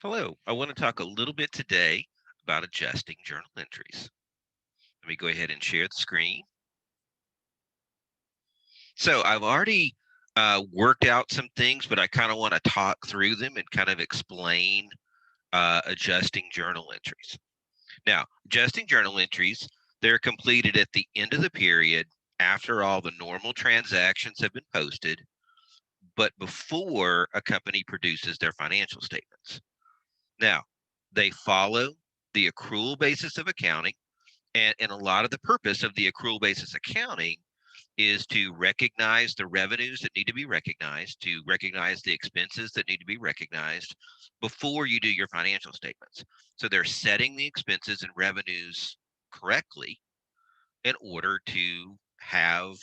Hello, I want to talk a little bit today about adjusting journal entries. Let me go ahead and share the screen. So I've already worked out some things, but I kind of want to talk through them and kind of explain adjusting journal entries. Now, adjusting journal entries, they're completed at the end of the period after all the normal transactions have been posted, but before a company produces their financial statements. Now, they follow the accrual basis of accounting. And a lot of the purpose of the accrual basis accounting is to recognize the revenues that need to be recognized, to recognize the expenses that need to be recognized before you do your financial statements. So they're setting the expenses and revenues correctly in order to have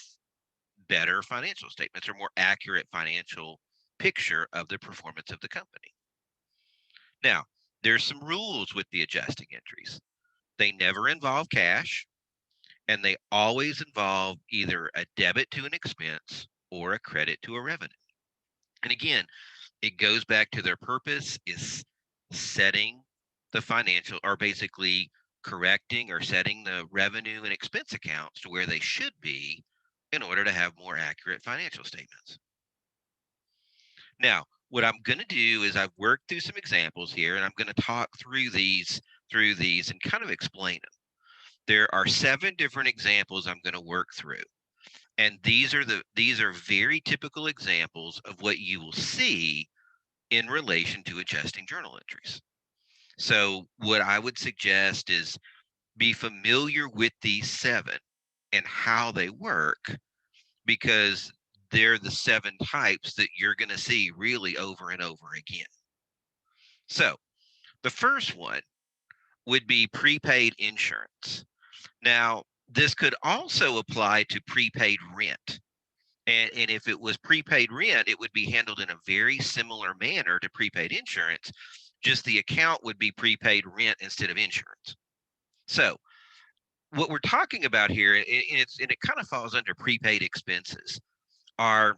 better financial statements or more accurate financial picture of the performance of the company. Now, there's some rules with the adjusting entries. They never involve cash, and they always involve either a debit to an expense or a credit to a revenue. And again, it goes back to their purpose is setting the financial, or basically correcting or setting the revenue and expense accounts to where they should be in order to have more accurate financial statements. Now, what I'm going to do is I've worked through some examples here and I'm going to talk through these and kind of explain them. There are 7 different examples I'm going to work through. And these are very typical examples of what you will see in relation to adjusting journal entries. So what I would suggest is be familiar with these 7 and how they work, because they're the 7 types that you're going to see really over and over again. So the first one would be prepaid insurance. Now, this could also apply to prepaid rent. And if it was prepaid rent, it would be handled in a very similar manner to prepaid insurance, just the account would be prepaid rent instead of insurance. So what we're talking about here, and it kind of falls under prepaid expenses, are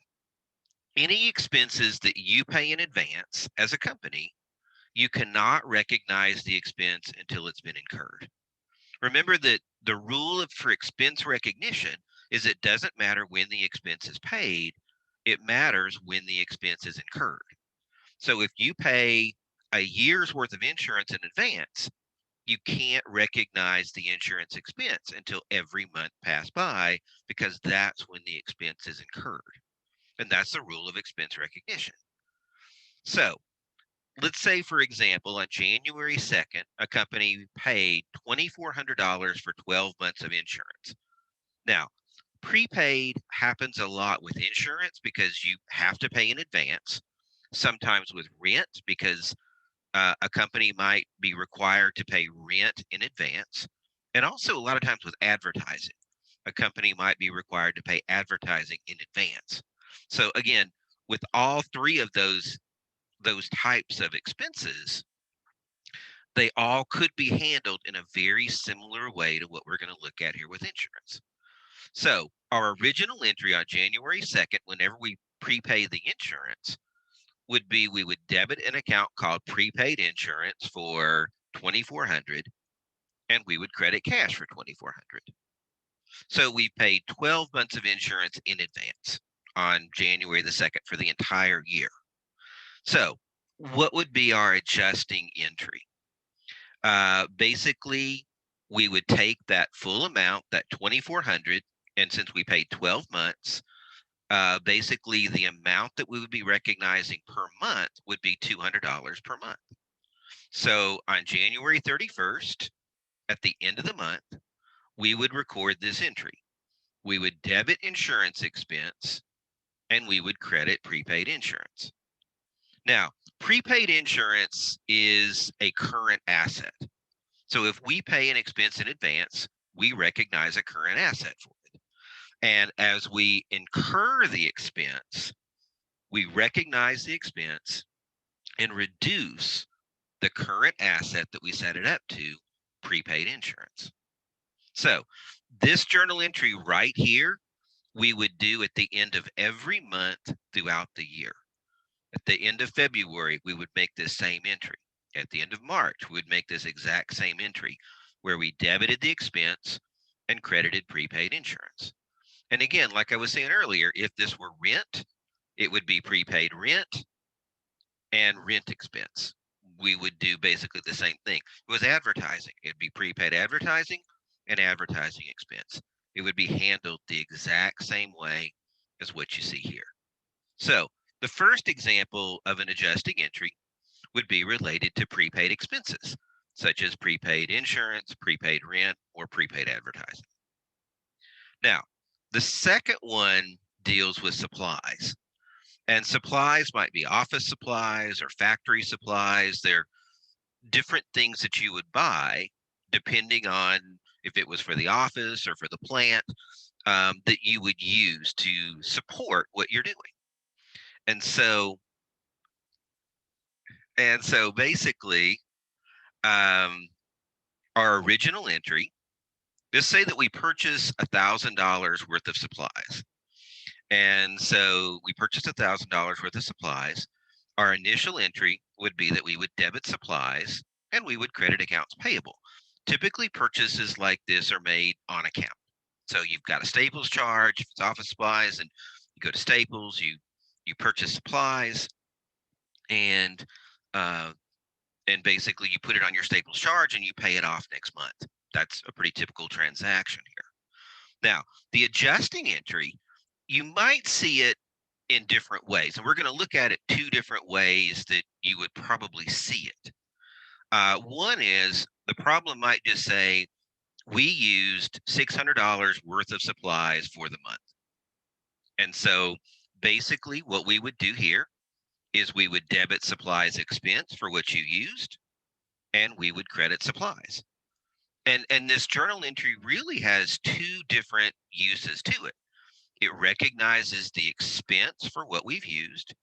any expenses that you pay in advance as a company. You cannot recognize the expense until it's been incurred. Remember that the rule for expense recognition is it doesn't matter when the expense is paid, it matters when the expense is incurred. So if you pay a year's worth of insurance in advance, you can't recognize the insurance expense until every month passed by, because that's when the expense is incurred. And that's the rule of expense recognition. So let's say, for example, on January 2nd, a company paid $2,400 for 12 months of insurance. Now, prepaid happens a lot with insurance because you have to pay in advance, sometimes with rent because a company might be required to pay rent in advance, and also a lot of times with advertising. A company might be required to pay advertising in advance. So again, with all 3 of those types of expenses, they all could be handled in a very similar way to what we're going to look at here with insurance. So our original entry on January 2nd, whenever we prepay the insurance, would be we would debit an account called prepaid insurance for 2,400, and we would credit cash for 2,400. So we paid 12 months of insurance in advance on January the 2nd for the entire year. So what would be our adjusting entry? Basically, we would take that full amount, that 2,400, and since we paid 12 months, basically the amount that we would be recognizing per month would be $200 per month. So on January 31st, at the end of the month, we would record this entry. We would debit insurance expense and we would credit prepaid insurance. Now, prepaid insurance is a current asset. So if we pay an expense in advance, we recognize a current asset for it. And as we incur the expense, we recognize the expense and reduce the current asset that we set it up to, prepaid insurance. So this journal entry right here, we would do at the end of every month throughout the year. At the end of February, we would make this same entry. At the end of March, we would make this exact same entry where we debited the expense and credited prepaid insurance. And again, like I was saying earlier, if this were rent, it would be prepaid rent and rent expense. We would do basically the same thing. If it was advertising, it'd be prepaid advertising and advertising expense. It would be handled the exact same way as what you see here. So the first example of an adjusting entry would be related to prepaid expenses, such as prepaid insurance, prepaid rent, or prepaid advertising. Now, the second one deals with supplies. And supplies might be office supplies or factory supplies. They're different things that you would buy depending on if it was for the office or for the plant, that you would use to support what you're doing. And so, basically, um, our original entry, let's say that we purchase $1,000 worth of supplies. And so we purchased $1,000 worth of supplies. Our initial entry would be that we would debit supplies and we would credit accounts payable. Typically, purchases like this are made on account. So you've got a Staples charge, if it's office supplies, and you go to Staples, you purchase supplies, and uh, basically you put it on your Staples charge and you pay it off next month. That's a pretty typical transaction here. Now, the adjusting entry, you might see it in different ways, and we're going to look at it two different ways that you would probably see it. One is the problem might just say we used $600 worth of supplies for the month. And so basically what we would do here is we would debit supplies expense for what you used, and we would credit supplies. And this journal entry really has two different uses to it. It recognizes the expense for what we've used,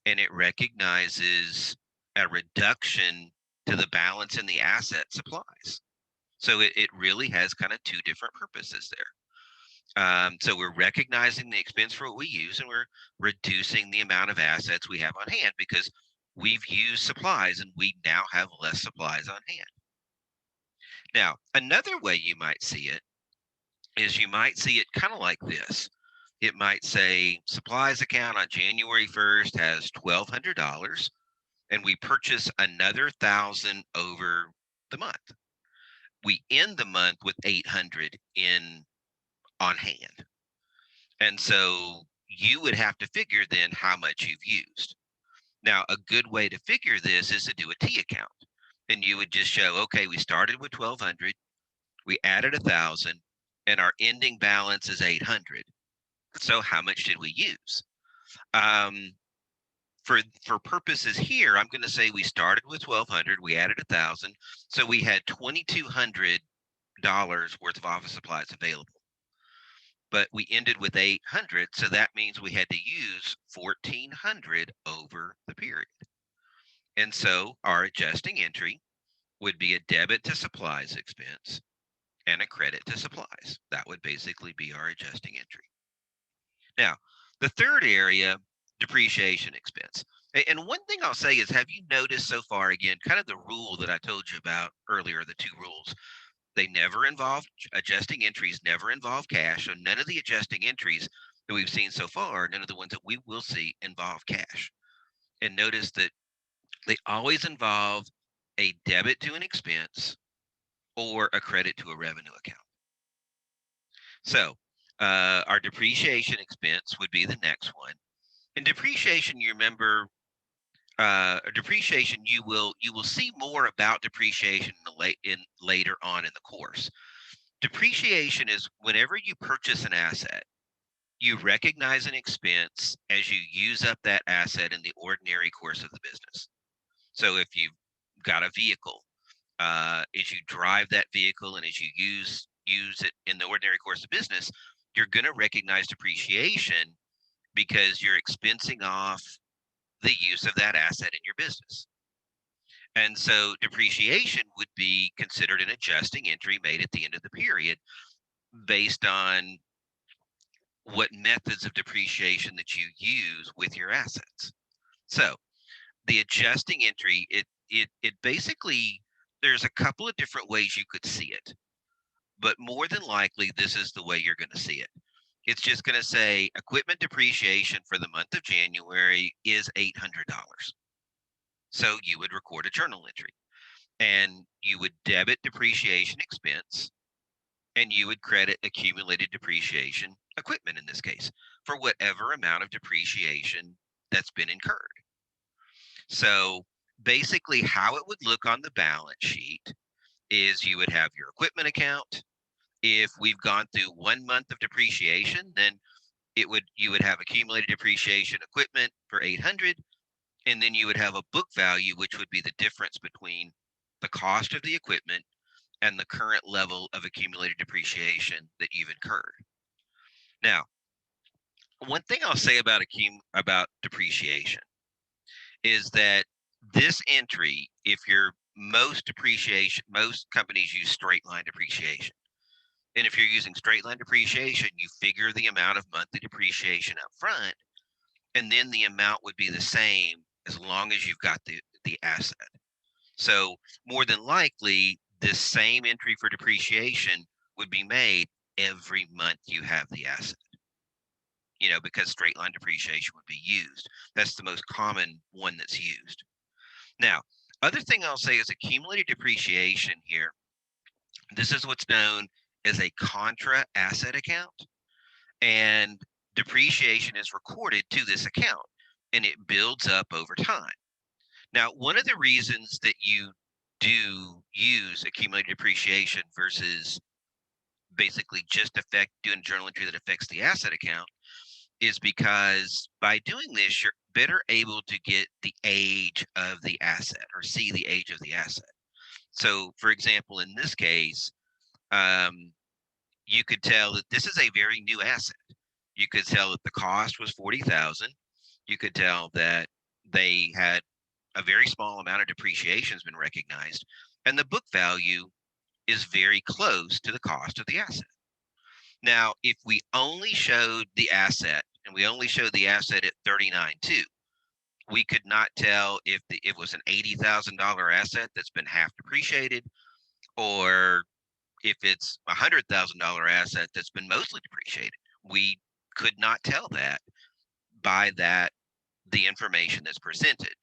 and it recognizes a reduction to the balance in the asset supplies. So it really has kind of two different purposes there. So we're recognizing the expense for what we use, and we're reducing the amount of assets we have on hand because we've used supplies and we now have less supplies on hand. Now, another way you might see it is you might see it kind of like this. It might say supplies account on January 1st has $1,200, and we purchase another 1,000 over the month. We end the month with 800 in on hand. And so you would have to figure then how much you've used. Now, a good way to figure this is to do a T account. And you would just show, okay, we started with 1,200, we added 1,000, and our ending balance is 800. So how much did we use? For purposes here, I'm going to say we started with 1,200, we added 1,000, so we had $2,200 worth of office supplies available. But we ended with 800, so that means we had to use 1,400 over the period. And so our adjusting entry would be a debit to supplies expense and a credit to supplies. That would basically be our adjusting entry. Now, the third area, depreciation expense. And one thing I'll say is, have you noticed so far, again, kind of the rule that I told you about earlier, the two rules? They never involve adjusting entries, never involve cash. So none of the adjusting entries that we've seen so far, none of the ones that we will see involve cash. And notice that they always involve a debit to an expense or a credit to a revenue account. So our depreciation expense would be the next one. And depreciation, you remember, depreciation, you will see more about depreciation later on in the course. Depreciation is whenever you purchase an asset, you recognize an expense as you use up that asset in the ordinary course of the business. So if you've got a vehicle, as you drive that vehicle and as you use it in the ordinary course of business, you're going to recognize depreciation because you're expensing off the use of that asset in your business. And so depreciation would be considered an adjusting entry made at the end of the period based on what methods of depreciation that you use with your assets. So the adjusting entry, it basically, there's a couple of different ways you could see it, but more than likely, this is the way you're going to see it. It's just going to say equipment depreciation for the month of January is $800. So you would record a journal entry and you would debit depreciation expense and you would credit accumulated depreciation equipment in this case for whatever amount of depreciation that's been incurred. So basically, how it would look on the balance sheet is you would have your equipment account. If we've gone through 1 month of depreciation, then you would have accumulated depreciation equipment for 800, and then you would have a book value, which would be the difference between the cost of the equipment and the current level of accumulated depreciation that you've incurred. Now, one thing I'll say about depreciation is that this entry, if most companies use straight line depreciation. And if you're using straight line depreciation, you figure the amount of monthly depreciation up front, and then the amount would be the same as long as you've got the asset. So more than likely, this same entry for depreciation would be made every month you have the asset, because straight line depreciation would be used. That's the most common one that's used. Now, other thing I'll say is accumulated depreciation here. This is what's known as a contra asset account, and depreciation is recorded to this account and it builds up over time. Now, one of the reasons that you do use accumulated depreciation versus basically just doing a journal entry that affects the asset account is because by doing this, you're better able to get the age of the asset or see the age of the asset. So, for example, in this case, you could tell that this is a very new asset. You could tell that the cost was 40,000. You could tell that they had a very small amount of depreciation has been recognized, and the book value is very close to the cost of the asset. Now, if we only showed the asset and we only showed the asset at 39.2, we could not tell if it was an $80,000 asset that's been half depreciated, or if it's a $100,000 asset that's been mostly depreciated. We could not tell that by the information that's presented.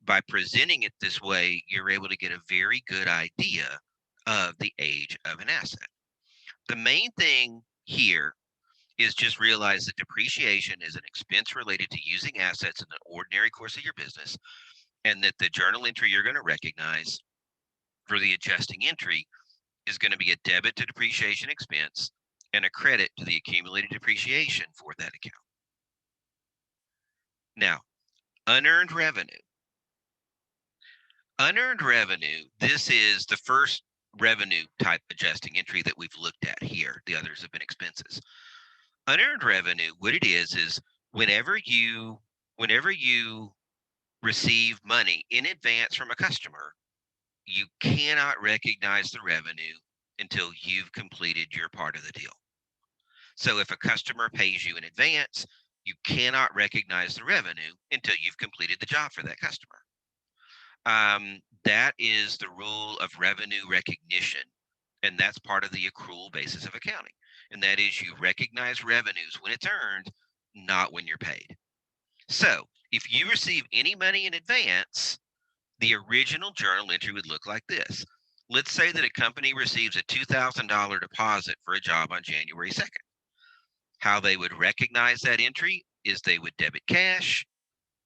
By presenting it this way, you're able to get a very good idea of the age of an asset. The main thing here is just realize that depreciation is an expense related to using assets in the ordinary course of your business, and that the journal entry you're going to recognize for the adjusting entry is going to be a debit to depreciation expense and a credit to the accumulated depreciation for that account. Now, unearned revenue. Unearned revenue, this is the first revenue type adjusting entry that we've looked at here. The others have been expenses. Unearned revenue, what it is whenever you receive money in advance from a customer, you cannot recognize the revenue until you've completed your part of the deal. So if a customer pays you in advance, you cannot recognize the revenue until you've completed the job for that customer. That is the rule of revenue recognition, and that's part of the accrual basis of accounting. And that is you recognize revenues when it's earned, not when you're paid. So if you receive any money in advance, the original journal entry would look like this. Let's say that a company receives a $2,000 deposit for a job on January 2nd. How they would recognize that entry is they would debit cash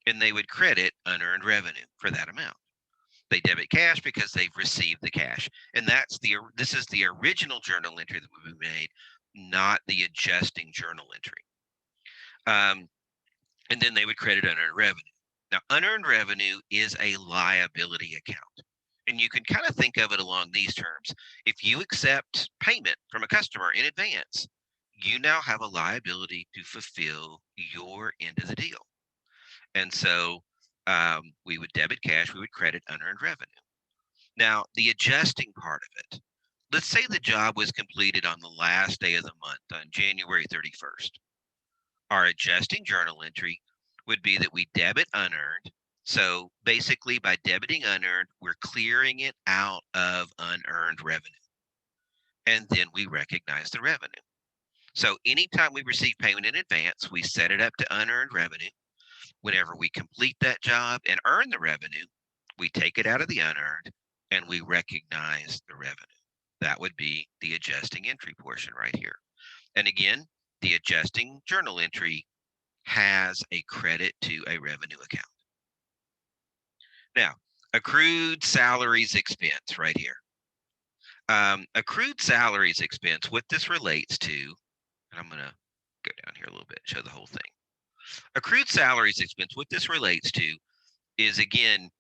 and they would credit unearned revenue for that amount. They debit cash because they've received the cash. And this is the original journal entry that we made, not the adjusting journal entry. And then they would credit unearned revenue. Now, unearned revenue is a liability account. And you can kind of think of it along these terms. If you accept payment from a customer in advance, you now have a liability to fulfill your end of the deal. And so we would debit cash, we would credit unearned revenue. Now, the adjusting part of it, let's say the job was completed on the last day of the month, on January 31st. Our adjusting journal entry would be that we debit unearned So basically, by debiting unearned, we're clearing it out of unearned revenue. And then we recognize the revenue. So anytime we receive payment in advance, we set it up to unearned revenue. Whenever we complete that job and earn the revenue, we take it out of the unearned and we recognize the revenue. That would be the adjusting entry portion right here. And again, the adjusting journal entry has a credit to a revenue account. Now, accrued salaries expense right here. Accrued salaries expense, what this relates to, and I'm going to go down here a little bit, show the whole thing. Accrued salaries expense, what this relates to is, again,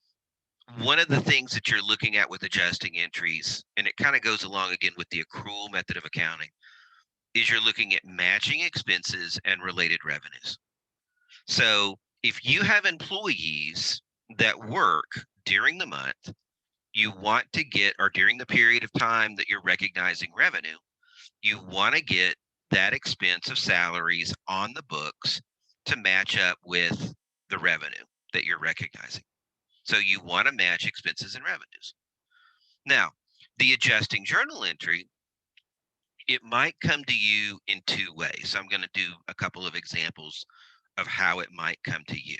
one of the things that you're looking at with adjusting entries, and it kind of goes along again with the accrual method of accounting, is you're looking at matching expenses and related revenues. So if you have employees that work during the month, you want to get, or during the period of time that you're recognizing revenue, you want to get that expense of salaries on the books to match up with the revenue that you're recognizing. So you want to match expenses and revenues. Now, the adjusting journal entry, it might come to you in two ways. So I'm going to do a couple of examples of how it might come to you.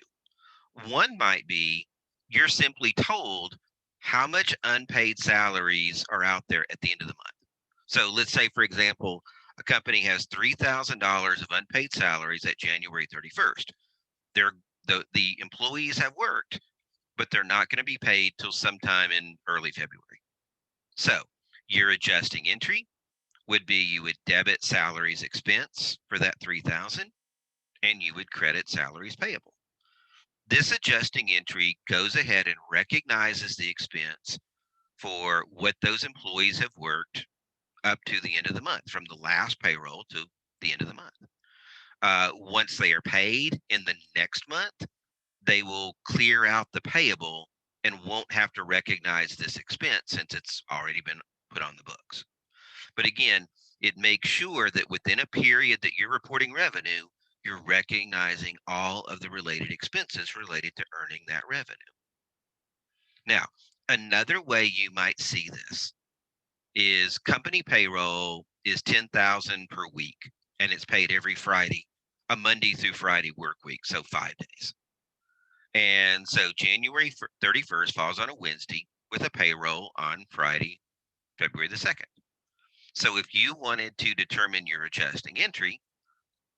One might be you're simply told how much unpaid salaries are out there at the end of the month. So let's say, for example, a company has $3,000 of unpaid salaries at January 31st. The employees have worked, but they're not going to be paid till sometime in early February. So your adjusting entry would be you would debit salaries expense for that 3,000 and you would credit salaries payable. This adjusting entry goes ahead and recognizes the expense for what those employees have worked up to the end of the month, from the last payroll to the end of the month. Once they are paid in the next month, they will clear out the payable and won't have to recognize this expense since it's already been put on the books. But again, it makes sure that within a period that you're reporting revenue, you're recognizing all of the related expenses related to earning that revenue. Now, another way you might see this is company payroll is 10,000 per week and it's paid every Friday, a Monday through Friday work week, so 5 days. And so January 31st falls on a Wednesday with a payroll on Friday, February the 2nd. So if you wanted to determine your adjusting entry,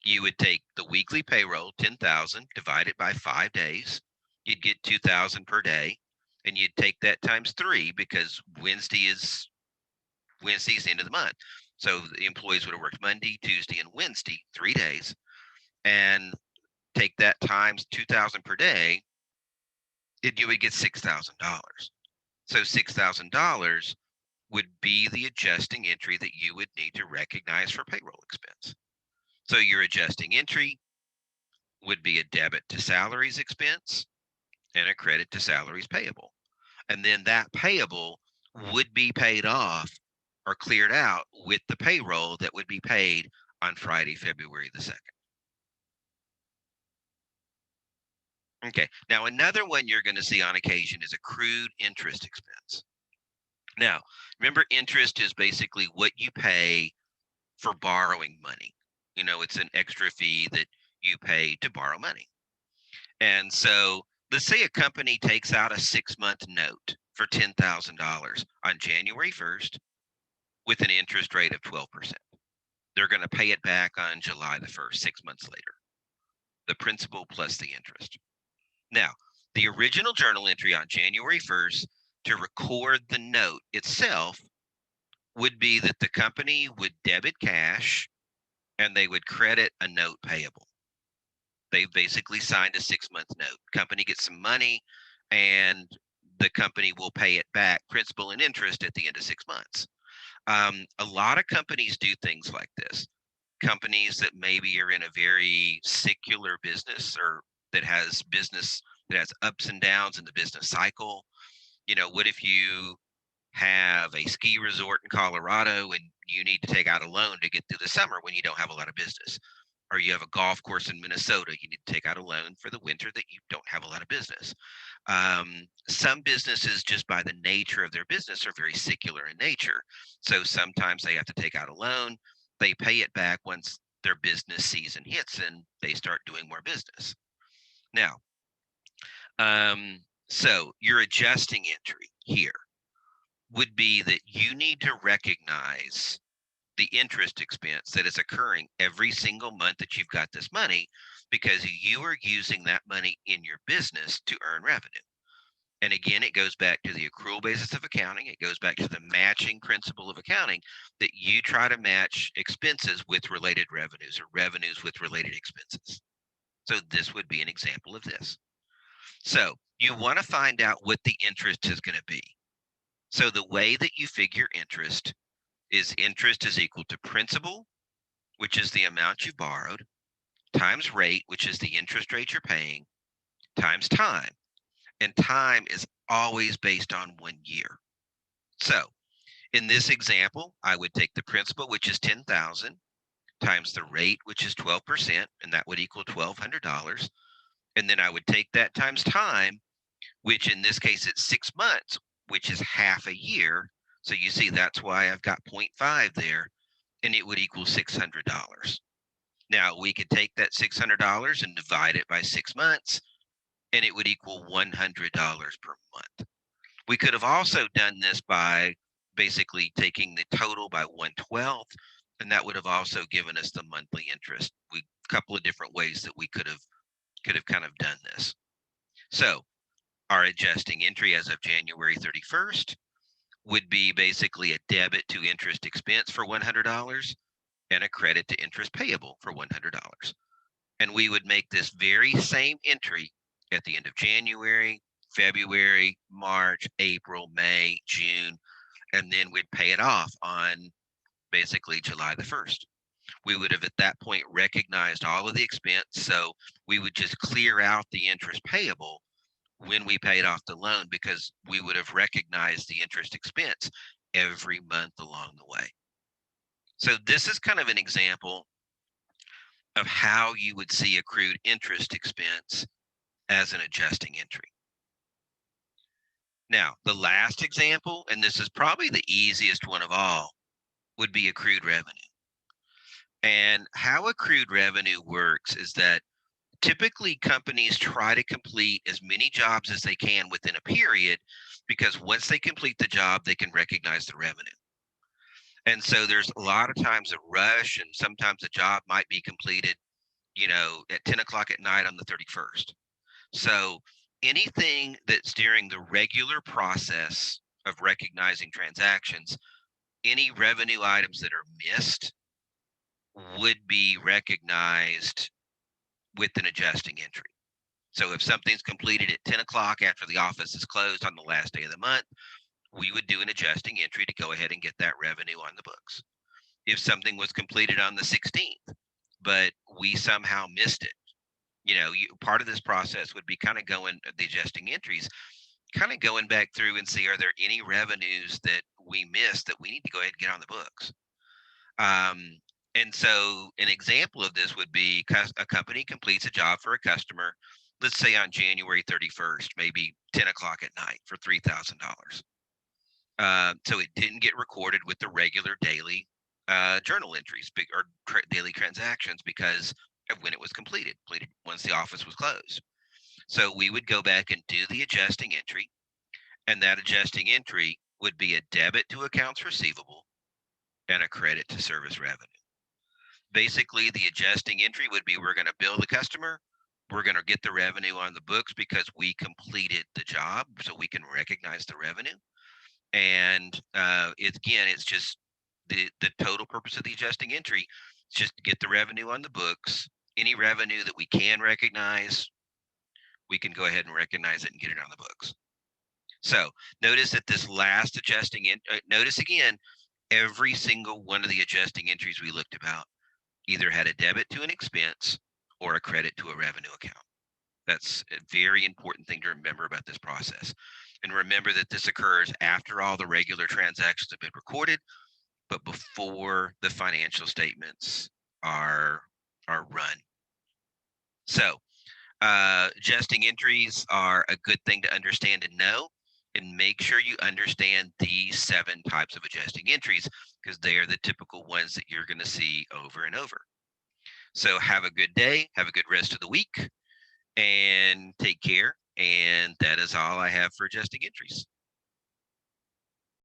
you would take the weekly payroll, 10,000, divide it by 5 days. You'd get 2,000 per day, and you'd take that times 3 because Wednesday's the end of the month. So the employees would have worked Monday, Tuesday, and Wednesday, 3 days, and take that times 2,000 per day, you would get $6,000. So $6,000 would be the adjusting entry that you would need to recognize for payroll expense. So your adjusting entry would be a debit to salaries expense and a credit to salaries payable. And then that payable would be paid off or cleared out with the payroll that would be paid on Friday, February the 2nd. Okay, now another one you're going to see on occasion is accrued interest expense. Now, remember, interest is basically what you pay for borrowing money. You know, it's an extra fee that you pay to borrow money. And so let's say a company takes out a 6-month note for $10,000 on January 1st with an interest rate of 12%. They're going to pay it back on July the 1st, 6 months later. The principal plus the interest. Now, the original journal entry on January 1st to record the note itself would be that the company would debit cash and they would credit a note payable. They basically signed a 6-month note. Company gets some money and the company will pay it back, principal and interest, at the end of 6 months. A lot of companies do things like this. Companies that maybe are in a very secular business or that has business that has ups and downs in the business cycle. You know, what if you have a ski resort in Colorado and you need to take out a loan to get through the summer when you don't have a lot of business? or you have a golf course in Minnesota, you need to take out a loan for the winter that you don't have a lot of business. Some businesses, just by the nature of their business, are very secular in nature. So sometimes they have to take out a loan. They pay it back once their business season hits and they start doing more business. Now, so your adjusting entry here would be that you need to recognize the interest expense that is occurring every single month that you've got this money, because you are using that money in your business to earn revenue. And again, it goes back to the accrual basis of accounting. It goes back to the matching principle of accounting, that you try to match expenses with related revenues, or revenues with related expenses. So this would be an example of this. So you want to find out what the interest is going to be. So the way that you figure interest is equal to principal, which is the amount you borrowed, times rate, which is the interest rate you're paying, times time. And time is always based on 1 year. So in this example, I would take the principal, which is $10,000, times the rate, which is 12%, and that would equal $1,200. And then I would take that times time, which in this case it's 6 months, which is half a year. So you see, that's why I've got 0.5 there, and it would equal $600. Now we could take that $600 and divide it by 6 months, and it would equal $100 per month. We could have also done this by basically taking the total by 1/12, and that would have also given us the monthly interest. A couple of different ways that we could have kind of done this. So our adjusting entry as of January 31st would be basically a debit to interest expense for $100 and a credit to interest payable for $100. And we would make this very same entry at the end of January, February, March, April, May, June, and then we'd pay it off on basically July the 1st. We would have at that point recognized all of the expense, so we would just clear out the interest payable when we paid off the loan, because we would have recognized the interest expense every month along the way. So this is kind of an example of how you would see accrued interest expense as an adjusting entry. Now, the last example, and this is probably the easiest one of all, would be accrued revenue. And how accrued revenue works is that typically companies try to complete as many jobs as they can within a period, because once they complete the job, they can recognize the revenue. And so there's a lot of times a rush, and sometimes a job might be completed, at 10 o'clock at night on the 31st. So anything that's during the regular process of recognizing transactions, any revenue items that are missed would be recognized with an adjusting entry. So if something's completed at 10 o'clock after the office is closed on the last day of the month, we would do an adjusting entry to go ahead and get that revenue on the books. If something was completed on the 16th, but we somehow missed it, part of this process would be kind of the adjusting entries, kind of going back through and see, are there any revenues that we missed that we need to go ahead and get on the books? And so an example of this would be a company completes a job for a customer, let's say on January 31st, maybe 10 o'clock at night for $3,000. So it didn't get recorded with the regular daily journal entries or daily transactions because of when it was completed once the office was closed. So we would go back and do the adjusting entry, and that adjusting entry would be a debit to accounts receivable and a credit to service revenue. Basically, the adjusting entry would be, we're going to bill the customer, we're going to get the revenue on the books because we completed the job, so we can recognize the revenue. And it's just the total purpose of the adjusting entry is just to get the revenue on the books. Any revenue that we can recognize, we can go ahead and recognize it and get it on the books. So notice that this last adjusting, notice again, every single one of the adjusting entries we looked about either had a debit to an expense or a credit to a revenue account. That's a very important thing to remember about this process. And remember that this occurs after all the regular transactions have been recorded, but before the financial statements are or run. So adjusting entries are a good thing to understand and know, and make sure you understand these 7 types of adjusting entries because they are the typical ones that you're going to see over and over. So have a good day, have a good rest of the week, and take care. And that is all I have for adjusting entries.